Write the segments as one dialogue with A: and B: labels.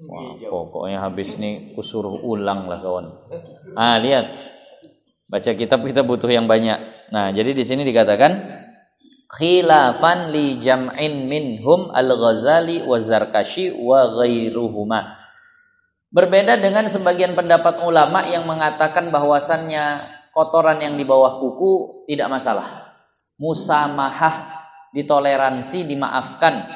A: Wah, pokoknya habis nih kusuruh ulang lah kawan. Lihat. Baca kitab kita butuh yang banyak. Nah, jadi di sini dikatakan khilafan li jam'in minhum al-Ghazali wa Zarkashi wa ghairuhuma. Berbeda dengan sebagian pendapat ulama yang mengatakan bahwasannya kotoran yang di bawah kuku tidak masalah. Musamahah, ditoleransi, dimaafkan.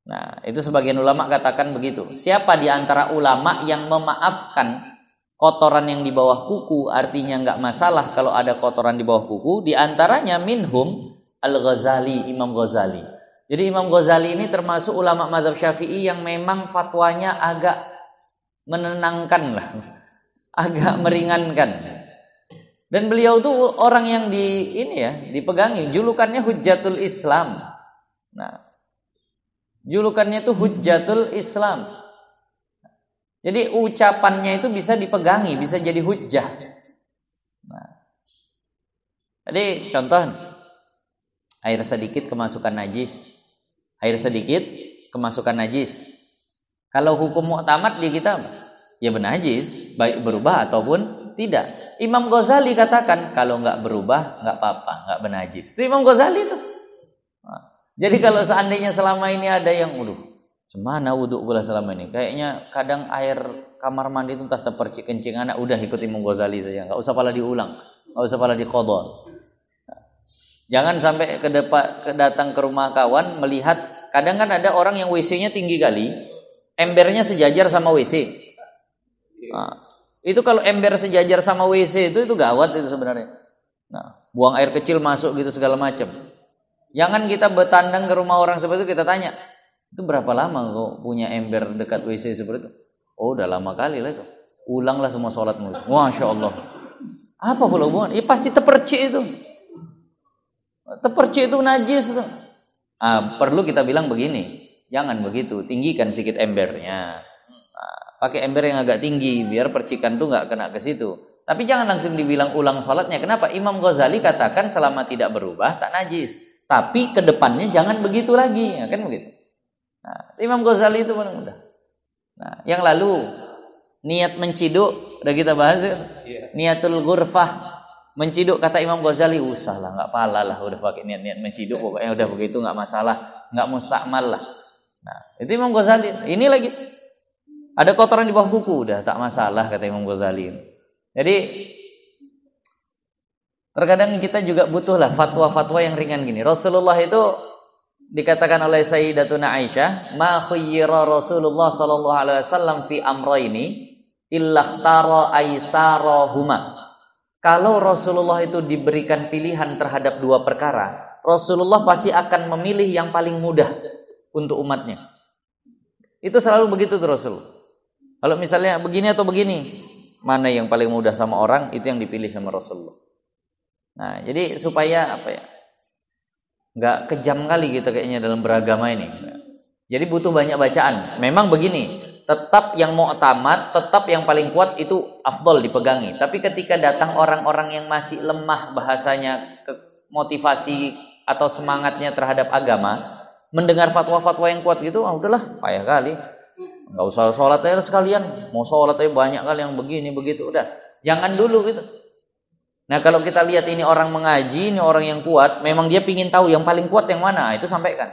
A: Nah, itu sebagian ulama katakan begitu. Siapa di antara ulama yang memaafkan kotoran yang di bawah kuku, artinya nggak masalah kalau ada kotoran di bawah kuku? Di antaranya minhum Al-Ghazali, Imam Ghazali. Jadi Imam Ghazali ini termasuk ulama mazhab Syafi'i yang memang fatwanya agak menenangkan lah, agak meringankan. Dan beliau tuh orang yang dipegangi, julukannya Hujjatul Islam. Nah, julukannya tuh Hujjatul Islam. Jadi ucapannya itu bisa dipegangi, bisa jadi hujjah. Nah, jadi contoh, air sedikit kemasukan najis. Air sedikit kemasukan najis. Kalau hukum mu'tamad di kita, ya benajis, baik berubah ataupun tidak. Imam Ghazali katakan kalau nggak berubah nggak apa-apa, nggak benajis. Itu Imam Ghazali itu. Nah, jadi kalau seandainya selama ini ada yang cemana wudhu pula selama ini? Kayaknya kadang air kamar mandi itu entah terpercik kencing anak, udah ikut Imam Ghazali saja, nggak usah pala diulang, nggak usah pala diqadha. Jangan sampai datang ke rumah kawan melihat, kadang kan ada orang yang WC-nya tinggi kali, embernya sejajar sama WC. Nah, itu kalau ember sejajar sama WC itu gawat itu sebenarnya. Nah, buang air kecil masuk gitu segala macam. Jangan kita bertandang ke rumah orang seperti itu, kita tanya, itu berapa lama kau punya ember dekat WC seperti itu? Oh, udah lama kali lah itu. Ulanglah semua sholatmu. Masya Allah. Apa pula hubungan? Ya pasti terpercik itu. Terpercik itu najis tuh. Perlu kita bilang begini, jangan begitu, tinggikan sedikit embernya. Pakai ember yang agak tinggi biar percikan tuh nggak kena ke situ. Tapi jangan langsung dibilang ulang sholatnya. Kenapa? Imam Ghazali katakan selama tidak berubah tak najis. Tapi kedepannya jangan begitu lagi, ya kan begitu. Nah, Imam Ghazali itu paling mudah. Nah, yang lalu niat menciduk udah kita bahas ya. Niatul ghurfah, menciduk kata Imam Ghazali, usahlah nggak pala lah, udah pakai niat menciduk pokoknya udah begitu nggak masalah, nggak mustakmal lah. Nah, itu Imam Ghazali. Ini lagi ada kotoran di bawah kuku, udah tak masalah kata Imam Ghazali. Jadi terkadang kita juga butuhlah fatwa-fatwa yang ringan gini. Rasulullah itu dikatakan oleh Sayyidatuna Aisyah, ma khayyara Rasulullah sallallahu alaihi wasallam fi amrayni illa ikhtara aisarahuma. Kalau Rasulullah itu diberikan pilihan terhadap dua perkara, Rasulullah pasti akan memilih yang paling mudah untuk umatnya. Itu selalu begitu tuh Rasul. Kalau misalnya begini atau begini, mana yang paling mudah sama orang, itu yang dipilih sama Rasulullah. Nah, jadi supaya nggak kejam kali kita kayaknya dalam beragama ini. Jadi butuh banyak bacaan. Memang begini, tetap yang mu'tamad, tetap yang paling kuat itu afdol dipegangi. Tapi ketika datang orang-orang yang masih lemah bahasanya, motivasi atau semangatnya terhadap agama, mendengar fatwa-fatwa yang kuat gitu, udahlah, payah kali. Nggak usah sholat aja sekalian. Mau sholat aja banyak kali yang begini begitu. Udah, jangan dulu gitu. Nah, kalau kita lihat ini orang mengaji, ini orang yang kuat, memang dia pingin tahu yang paling kuat yang mana, itu sampaikan.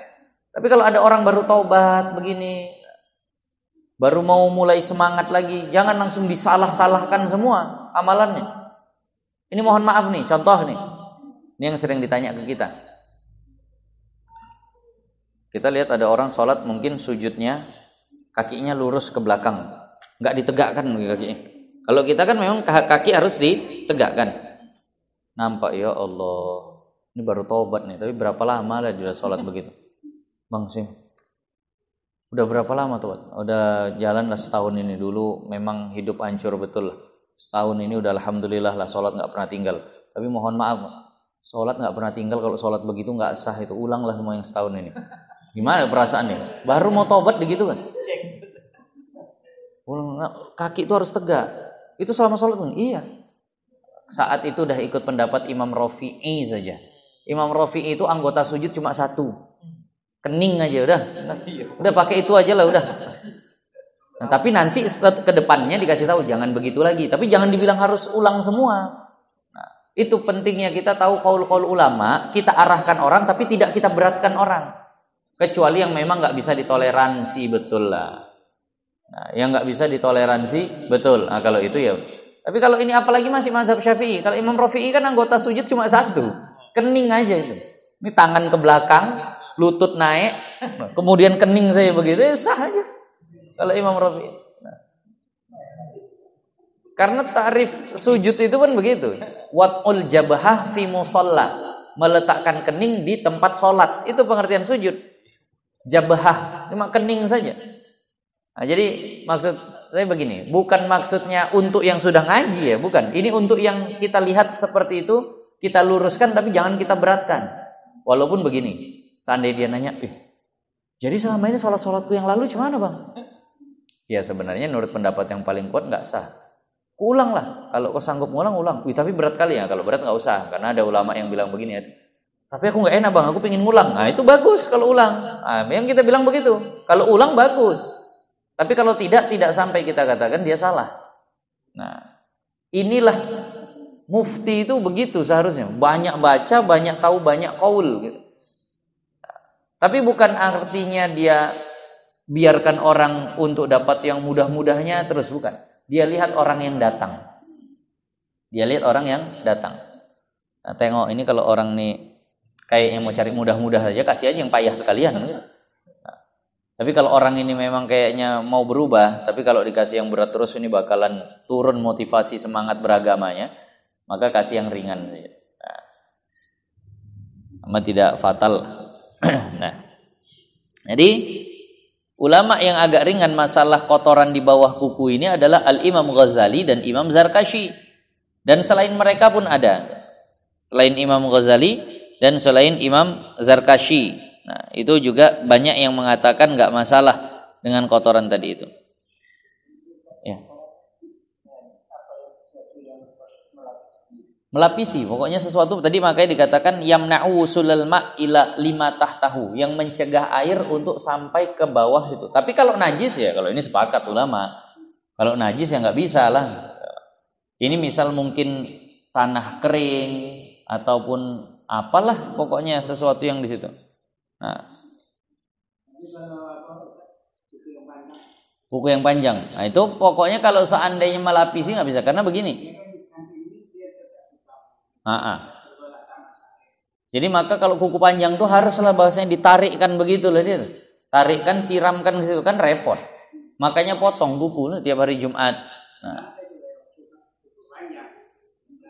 A: Tapi kalau ada orang baru taubat begini, baru mau mulai semangat lagi, jangan langsung disalah-salahkan semua amalannya. Ini mohon maaf nih, contoh nih. Ini yang sering ditanya ke kita. Kita lihat ada orang sholat mungkin sujudnya kakinya lurus ke belakang, nggak ditegakkan kakinya. Kalau kita kan memang kaki harus ditegakkan. Nampak ya Allah, ini baru taubat nih, tapi berapa lama lah dia sholat begitu? Bang sih, udah berapa lama taubat? Udah jalan lah setahun ini. Dulu memang hidup hancur betul. Setahun ini udah alhamdulillah lah, sholat nggak pernah tinggal. Tapi mohon maaf, sholat nggak pernah tinggal. Kalau sholat begitu nggak sah itu. Ulanglah semua yang setahun ini. Gimana perasaannya? Baru mau taubat begitu kan? Kaki itu harus tegak. Itu selama sholat kan? Iya. Saat itu udah ikut pendapat Imam Rafi'i saja. Imam Rafi'i itu anggota sujud cuma satu, kening aja udah pakai itu aja lah udah. Nah, tapi nanti ke depannya dikasih tahu jangan begitu lagi, tapi jangan dibilang harus ulang semua. Nah, itu pentingnya kita tahu qaul-qaul ulama, kita arahkan orang tapi tidak kita beratkan orang. Kecuali yang memang nggak bisa ditoleransi betul lah. Nah, yang nggak bisa ditoleransi betul. Nah, kalau itu ya. Tapi kalau ini apalagi masih mazhab Syafi'i. Kalau Imam Rafi'i kan anggota sujud cuma satu, kening aja itu. Ini tangan ke belakang, lutut naik, kemudian kening saya begitu, ya sah aja. Kalau Imam Rafi'i. Nah. Karena tarif sujud itu kan begitu. Wat'ul jabhah fi musalla, meletakkan kening di tempat sholat. Itu pengertian sujud. Jabhah, cuma kening saja. Nah, jadi maksud saya begini, bukan maksudnya untuk yang sudah ngaji ya, bukan. Ini untuk yang kita lihat seperti itu, kita luruskan tapi jangan kita beratkan. Walaupun begini, seandainya dia nanya, jadi selama ini sholat-sholatku yang lalu gimana bang? Ya sebenarnya menurut pendapat yang paling kuat nggak sah. Ulang lah, kalau kau sanggup ngulang, ulang. Tapi berat kali ya, kalau berat nggak usah, karena ada ulama yang bilang begini ya. Tapi aku nggak enak bang, aku pengen ngulang. Nah itu bagus kalau ulang. Nah, yang kita bilang begitu. Kalau ulang bagus. Tapi kalau tidak sampai kita katakan dia salah. Nah inilah mufti itu begitu seharusnya. Banyak baca, banyak tahu, banyak qaul. Gitu. Nah, tapi bukan artinya dia biarkan orang untuk dapat yang mudah-mudahnya terus, bukan. Dia lihat orang yang datang. Dia lihat orang yang datang. Nah, tengok ini kalau orang nih kayaknya mau cari mudah-mudah saja, kasih aja yang payah sekalian. Nah, tapi kalau orang ini memang kayaknya mau berubah, tapi kalau dikasih yang berat terus ini bakalan turun motivasi semangat beragamanya, maka kasih yang ringan. Nah, tidak fatal. Nah, jadi ulama yang agak ringan masalah kotoran di bawah kuku ini adalah Al-Imam Ghazali dan Imam Zarkashi. Dan selain mereka pun ada. Selain Imam Ghazali dan selain Imam Zarkashi. Nah, itu juga banyak yang mengatakan nggak masalah dengan kotoran tadi itu. Ya. Melapisi, pokoknya sesuatu tadi makanya dikatakan yamna'u wusulal ma' ila lima tahtahu, yang mencegah air untuk sampai ke bawah itu. Tapi kalau najis ya, kalau ini sepakat ulama. Kalau najis ya nggak bisa lah. Ini misal mungkin tanah kering ataupun apalah pokoknya sesuatu yang di situ. Nah, kuku yang panjang. Nah, itu pokoknya kalau seandainya melapisi nggak bisa karena begini. Jadi maka kalau kuku panjang tuh haruslah bahasanya ditarikkan begitu lah dia. Tarikkan, siramkan ke situ kan repot. Makanya potong kuku tiap hari Jumat. Nah,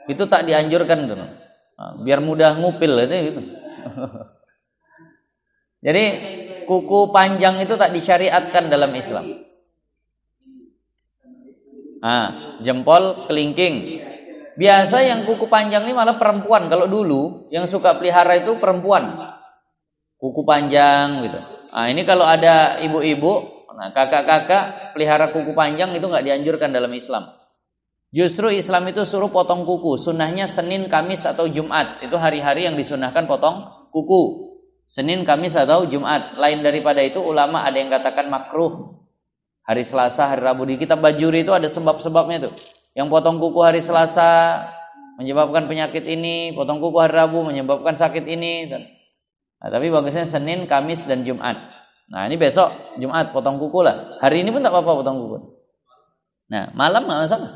A: itu tak dianjurkan tuh. Nah, biar mudah ngupil gitu. Jadi kuku panjang itu tak disyariatkan dalam Islam. Jempol kelingking. Biasa yang kuku panjang ini malah perempuan. Kalau dulu yang suka pelihara itu perempuan. Kuku panjang gitu. Nah, ini kalau ada ibu-ibu, nah kakak-kakak pelihara kuku panjang itu nggak dianjurkan dalam Islam. Justru Islam itu suruh potong kuku. Sunnahnya Senin, Kamis atau Jumat. Itu hari-hari yang disunnahkan potong kuku. Senin, Kamis atau Jumat. Lain daripada itu ulama ada yang katakan makruh. Hari Selasa, hari Rabu. Di kitab Bajuri itu ada sebab-sebabnya tuh. Yang potong kuku hari Selasa menyebabkan penyakit ini, potong kuku hari Rabu menyebabkan sakit ini. Nah, tapi bagusnya Senin, Kamis, dan Jumat. Nah ini besok Jumat potong kuku lah. Hari ini pun tak apa-apa potong kuku. Nah malam nggak masalah.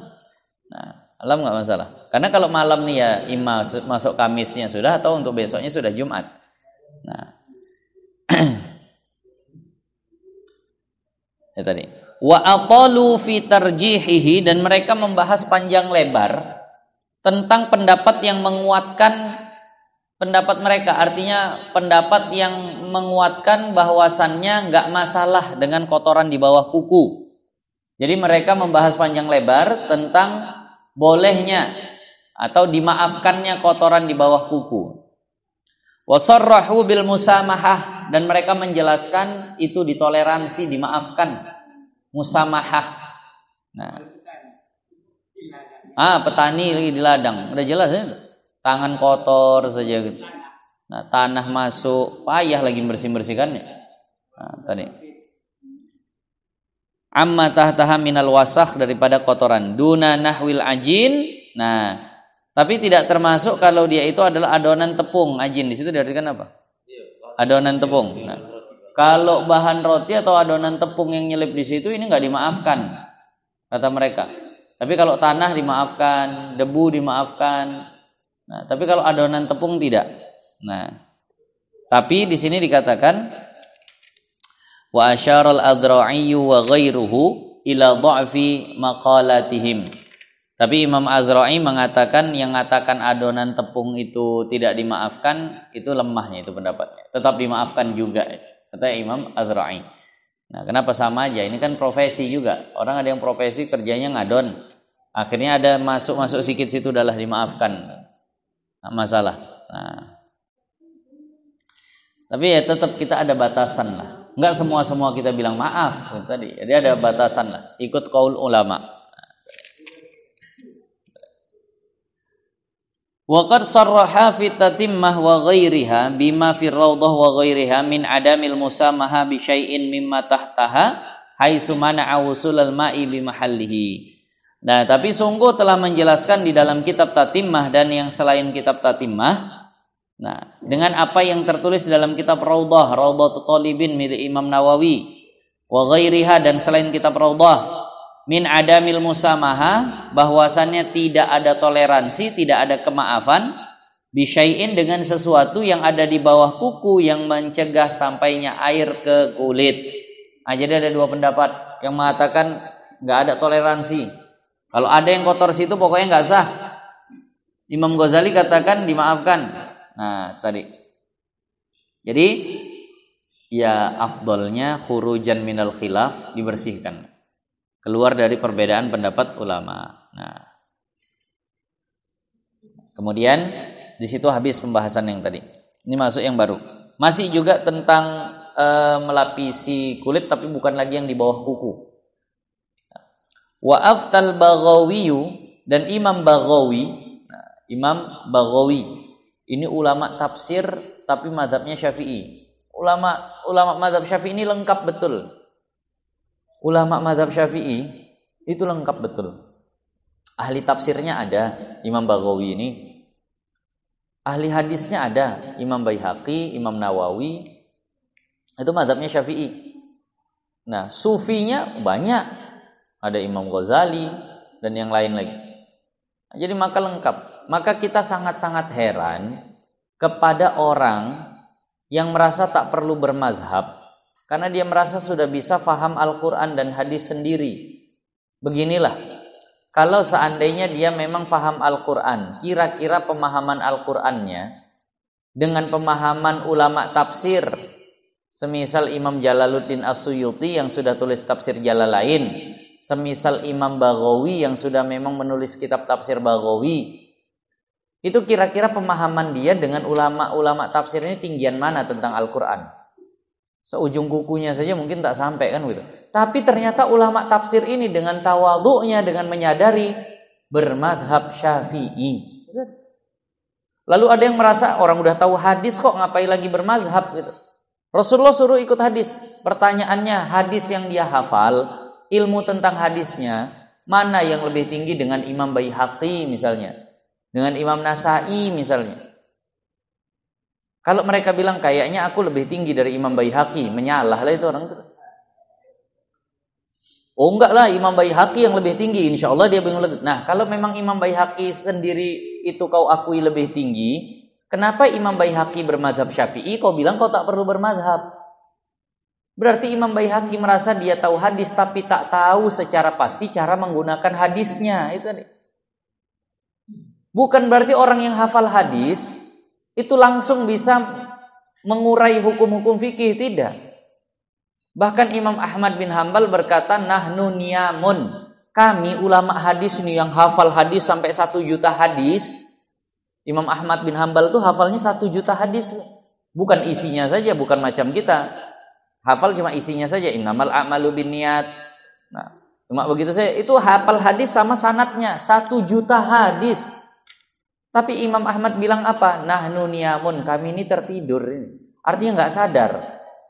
A: Nah malam nggak masalah. Karena kalau malam nih ya masuk Kamisnya sudah atau untuk besoknya sudah Jumat. Nah ya tadi. Wa aqalu fi tarjihihi, dan mereka membahas panjang lebar tentang pendapat yang menguatkan pendapat mereka, artinya pendapat yang menguatkan bahwasannya enggak masalah dengan kotoran di bawah kuku. Jadi mereka membahas panjang lebar tentang bolehnya atau dimaafkannya kotoran di bawah kuku. Wa sarrahu bil musamahah, dan mereka menjelaskan itu ditoleransi, dimaafkan. Musamahah. Nah. Petani lagi di ladang. Udah jelas ya. Tangan kotor saja gitu. Nah, tanah masuk, payah lagi bersih-bersihkannya. Nah, tadi. amma tahtaha minal wasakh, daripada kotoran, duna nahwil ajin. Nah, tapi tidak termasuk kalau dia itu adalah adonan tepung. Ajin di situ diartikan apa? Adonan tepung. Nah, kalau bahan roti atau adonan tepung yang nyelip di situ, ini nggak dimaafkan kata mereka. Tapi kalau tanah dimaafkan, debu dimaafkan. Nah, tapi kalau adonan tepung tidak. Nah, tapi di sini dikatakan wa asyaral adra'i wa ghairuhu ila dha'fi maqalatihim. Tapi Imam Azra'i mengatakan, yang mengatakan adonan tepung itu tidak dimaafkan, itu lemahnya itu pendapatnya. Tetap dimaafkan juga, kata Imam Azra'i. Nah, kenapa sama aja? Ini kan profesi juga. Orang ada yang profesi kerjanya ngadon. Akhirnya ada masuk sikit situ adalah dimaafkan. Nah, masalah. Nah, tapi ya tetap kita ada batasan lah. Enggak semua kita bilang maaf tadi. Jadi ada batasan lah. Ikut qaul ulama. Wa qad sarraha fi tatimmah wa ghairiha bima fi rawdah wa ghairiha min adamil musamaha bi syai'in mimma tahtaha haitsu mana'a wusulal ma'i bi mahallihi. Nah, tapi sungguh telah menjelaskan di dalam kitab Tatimmah dan yang selain kitab Tatimmah. Nah, dengan apa yang tertulis dalam kitab Raudhah, Raudhatul Talibin milik Imam Nawawi, wa ghairiha, dan selain kitab Raudhah, min adamil musamaha, bahwasannya tidak ada toleransi, tidak ada kemaafan, bisyai'in, dengan sesuatu yang ada di bawah kuku yang mencegah sampainya air ke kulit. Nah, jadi ada dua pendapat yang mengatakan nggak ada toleransi. Kalau ada yang kotor situ pokoknya nggak sah. Imam Ghazali katakan dimaafkan. Nah, tadi. Jadi ya afdolnya khurujan minal khilaf, dibersihkan. Keluar dari perbedaan pendapat ulama. Nah. Kemudian di situ habis pembahasan yang tadi. Ini masuk yang baru. Masih juga tentang melapisi kulit tapi bukan lagi yang di bawah kuku. Wa aftal Baghawi, dan Imam Baghawi. Nah, Imam Baghawi ini ulama tafsir tapi mazhabnya Syafi'i. Ulama mazhab Syafi'i ini lengkap betul. Ulama mazhab Syafi'i itu lengkap betul. Ahli tafsirnya ada Imam Baghawi ini. Ahli hadisnya ada Imam Baihaqi, Imam Nawawi. Itu mazhabnya Syafi'i. Nah, sufinya banyak. Ada Imam Ghazali dan yang lain lagi. Nah, jadi maka lengkap. Maka kita sangat-sangat heran kepada orang yang merasa tak perlu bermazhab karena dia merasa sudah bisa faham Al-Quran dan hadis sendiri. Beginilah, kalau seandainya dia memang faham Al-Quran, kira-kira pemahaman Al-Qurannya dengan pemahaman ulama tafsir, semisal Imam Jalaluddin As-Suyuti yang sudah tulis tafsir Jalalain, semisal Imam Baghawi yang sudah memang menulis kitab tafsir Baghawi, itu kira-kira pemahaman dia dengan ulama-ulama tafsir ini tinggian mana tentang Al-Quran? Seujung kukunya saja mungkin tak sampai kan gitu. Tapi ternyata ulama tafsir ini dengan tawadhu'nya, dengan menyadari bermadhab Syafi'i. Lalu ada yang merasa orang udah tahu hadis kok ngapain lagi bermazhab gitu. Rasulullah suruh ikut hadis. Pertanyaannya, hadis yang dia hafal, ilmu tentang hadisnya, mana yang lebih tinggi dengan Imam Baihaqi misalnya? Dengan Imam Nasai misalnya. Kalau mereka bilang kayaknya aku lebih tinggi dari Imam Baihaqi, menyalah lah itu orang itu. Oh enggak lah, Imam Baihaqi yang lebih tinggi, insya Allah dia bingung lebih. Nah, kalau memang Imam Baihaqi sendiri itu kau akui lebih tinggi, kenapa Imam Baihaqi bermazhab Syafi'i, kau bilang kau tak perlu bermazhab? Berarti Imam Baihaqi merasa dia tahu hadis tapi tak tahu secara pasti cara menggunakan hadisnya. Itu tadi. Bukan berarti orang yang hafal hadis itu langsung bisa mengurai hukum-hukum fikih, tidak. Bahkan Imam Ahmad bin Hanbal berkata, nahnu niyamun, kami ulama hadis ini yang hafal hadis sampai 1 juta hadis. Imam Ahmad bin Hanbal itu hafalnya 1 juta hadis. Bukan isinya saja, bukan macam kita. Hafal cuma isinya saja, innamal a'malu binniyat. Nah, cuma begitu saja. Itu hafal hadis sama sanadnya 1 juta hadis. Tapi Imam Ahmad bilang apa? Nahnu niyamun, kami ini tertidur ini. Artinya nggak sadar.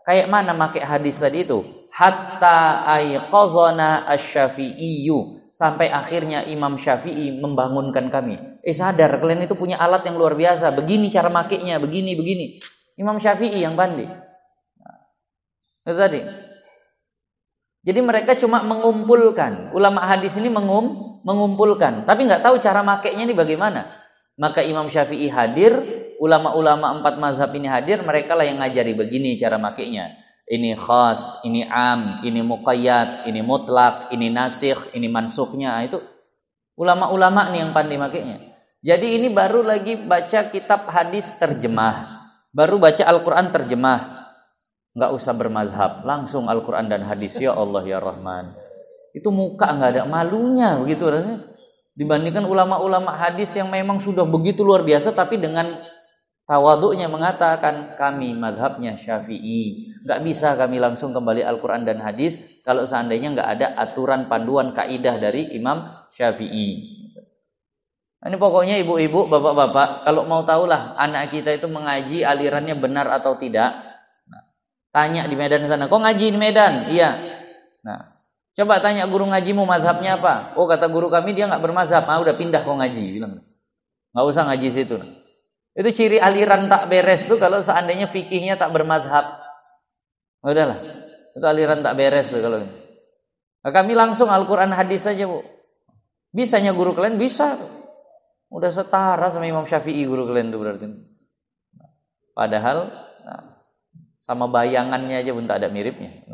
A: Kayak mana pakai hadis tadi itu? hatta aiqazana asy-Syafi'iyyu, sampai akhirnya Imam Syafi'i membangunkan kami. Sadar kalian itu punya alat yang luar biasa, begini cara makainya, begini. Imam Syafi'i yang pandai. Itu tadi. Jadi mereka cuma mengumpulkan, ulama hadis ini mengumpulkan, tapi nggak tahu cara makainya ini bagaimana. Maka Imam Syafi'i hadir, ulama-ulama 4 mazhab ini hadir, mereka lah yang ngajari begini cara makainya. Ini khas, ini am, ini muqayyad, ini mutlak, ini nasikh, ini mansukhnya. Itu ulama-ulama nih yang pandai makainya. Jadi ini baru lagi baca kitab hadis terjemah, baru baca Al-Quran terjemah. Nggak usah bermazhab, langsung Al-Quran dan hadis. Ya Allah ya Rahman. Itu muka nggak ada malunya begitu rasanya. Dibandingkan ulama-ulama hadis yang memang sudah begitu luar biasa, tapi dengan tawaduknya mengatakan kami mazhabnya Syafi'i. Nggak bisa kami langsung kembali Al-Quran dan hadis kalau seandainya nggak ada aturan panduan kaidah dari Imam Syafi'i. Ini pokoknya ibu-ibu, bapak-bapak, kalau mau tahulah anak kita itu mengaji alirannya benar atau tidak, tanya di Medan sana. Kok ngaji di Medan? Iya. Nah, coba tanya guru ngajimu mazhabnya apa? Oh, kata guru kami dia nggak bermazhab. Udah pindah kok ngaji, bilang. Nggak usah ngaji situ. Itu ciri aliran tak beres tuh kalau seandainya fikihnya tak bermazhab. Udahlah, itu aliran tak beres tuh kalau. Nah, kami langsung Al-Quran hadis saja, Bu. Bisanya guru kalian bisa. Udah setara sama Imam Syafi'i guru kalian tuh berarti. Padahal sama bayangannya aja pun tak ada miripnya.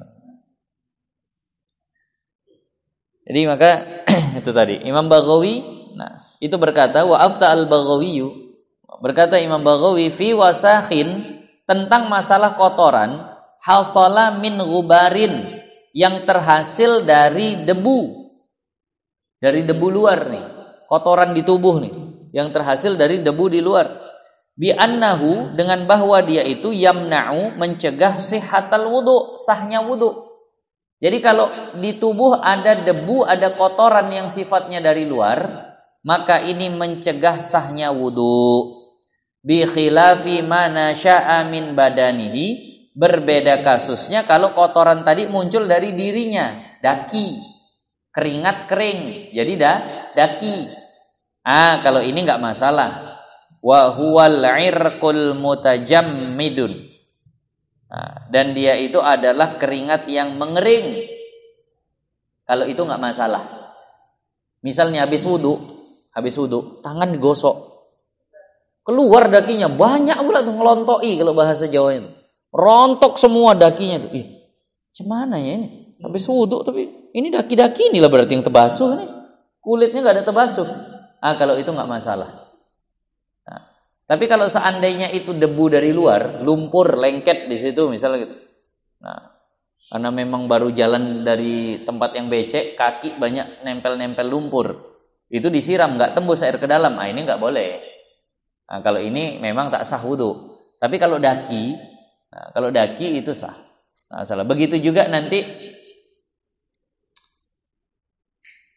A: Jadi maka itu tadi Imam Baghawi, itu berkata wa afta al-Baghawi, berkata Imam Baghawi fi wasakhin, tentang masalah kotoran, hasala min ghubarin, yang terhasil dari debu luar nih, kotoran di tubuh nih, yang terhasil dari debu di luar. Bi annahu, dengan bahwa dia itu yamna'u, mencegah sihhatal wudu, sahnya wudu. Jadi kalau di tubuh ada debu, ada kotoran yang sifatnya dari luar, maka ini mencegah sahnya wudu. Bi khilafi ma nasya'a min badanihi, berbeda kasusnya kalau kotoran tadi muncul dari dirinya, daki, keringat kering, jadi daki. Kalau ini enggak masalah. Wa huwal irqul mutajammidun. Dan dia itu adalah keringat yang mengering. Kalau itu enggak masalah. Misalnya habis wudu, tangan digosok, keluar dakinya, banyak pula tuh ngelontoi kalau bahasa Jawa itu. Rontok semua dakinya tuh. Gimana ya ini? Habis wudu tapi ini daki-daki inilah berarti yang terbasuh nih. Kulitnya enggak ada terbasuh. Kalau itu enggak masalah. Tapi kalau seandainya itu debu dari luar, lumpur, lengket di situ misalnya gitu. Karena memang baru jalan dari tempat yang becek, kaki banyak nempel-nempel lumpur. Itu disiram, nggak tembus air ke dalam. Ini nggak boleh. Kalau ini memang tak sah wudu. Tapi kalau daki, itu sah. Salah. Begitu juga nanti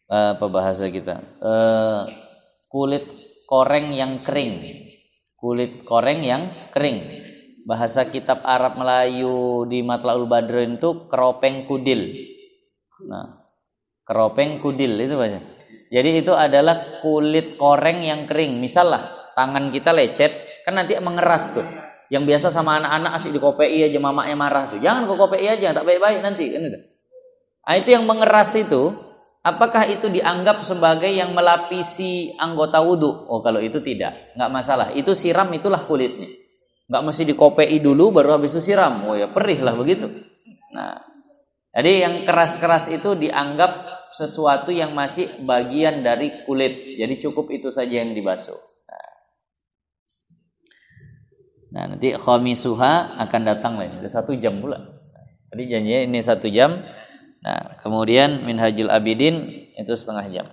A: apa bahasa kita? Kulit koreng yang kering. Bahasa kitab Arab Melayu di Matlaul Badrin itu keropeng kudil. Keropeng kudil itu bahasa. Jadi itu adalah kulit koreng yang kering. Misal lah tangan kita lecet, kan nanti mengeras tuh. Yang biasa sama anak-anak asik dikopei aja, mamanya marah tuh. Jangan kok kopei aja, tak baik-baik nanti kan itu. Itu yang mengeras itu. Apakah itu dianggap sebagai yang melapisi anggota wudu? Kalau itu tidak, nggak masalah. Itu siram, itulah kulitnya. Nggak mesti dikopei dulu baru habis itu siram. Perih lah begitu. Jadi yang keras-keras itu dianggap sesuatu yang masih bagian dari kulit. Jadi cukup itu saja yang dibasuh. Nanti khamisuha akan datang lagi. Ada 1 jam pula. Tadi janjinya ini 1 jam. Kemudian Minhajul Abidin itu 1/2 jam.